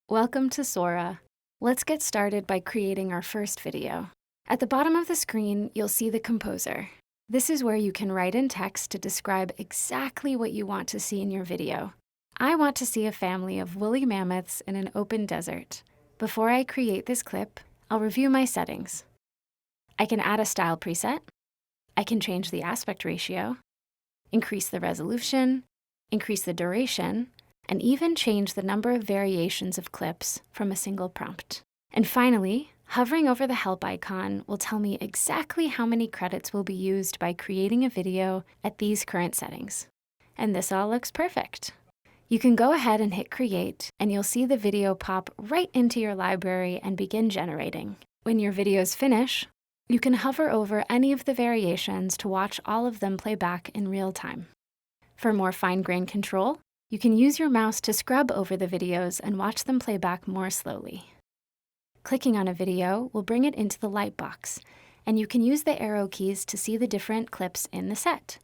Welcome to Sora. Let's get started by creating our first video. At the bottom of the screen, you'll see the composer. This is where you can write in text to describe exactly what you want to see in your video. I want to see a family of woolly mammoths in an open desert. Before I create this clip, I'll review my settings. I can add a style preset. I can change the aspect ratio, increase the resolution, increase the duration, and even change the number of variations of clips from a single prompt. And finally, hovering over the help icon will tell me exactly how many credits will be used by creating a video at these current settings. And this all looks perfect. You can go ahead and hit create, and you'll see the video pop right into your library and begin generating. When your videos finish, you can hover over any of the variations to watch all of them play back in real time. For more fine-grained control, you can use your mouse to scrub over the videos and watch them play back more slowly. Clicking on a video will bring it into the lightbox, and you can use the arrow keys to see the different clips in the set.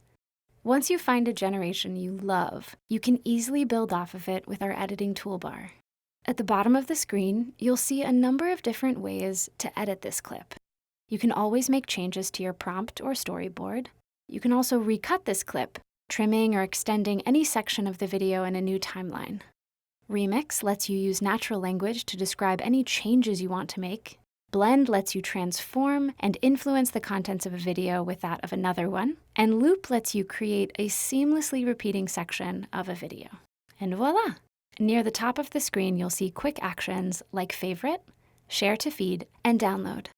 Once you find a generation you love, you can easily build off of it with our editing toolbar. At the bottom of the screen, you'll see a number of different ways to edit this clip. You can always make changes to your prompt or storyboard. You can also recut this clip, trimming or extending any section of the video in a new timeline. Remix lets you use natural language to describe any changes you want to make. Blend lets you transform and influence the contents of a video with that of another one. And Loop lets you create a seamlessly repeating section of a video. And voila! Near the top of the screen, you'll see quick actions like favorite, share to feed, and download.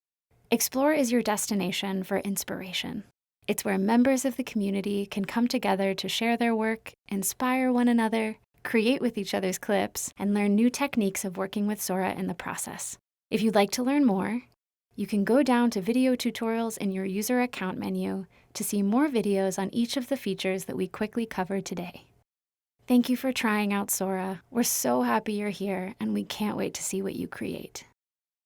Explore is your destination for inspiration. It's where members of the community can come together to share their work, inspire one another, create with each other's clips, and learn new techniques of working with Sora in the process. If you'd like to learn more, you can go down to video tutorials in your user account menu to see more videos on each of the features that we quickly covered today. Thank you for trying out Sora. We're so happy you're here, and we can't wait to see what you create.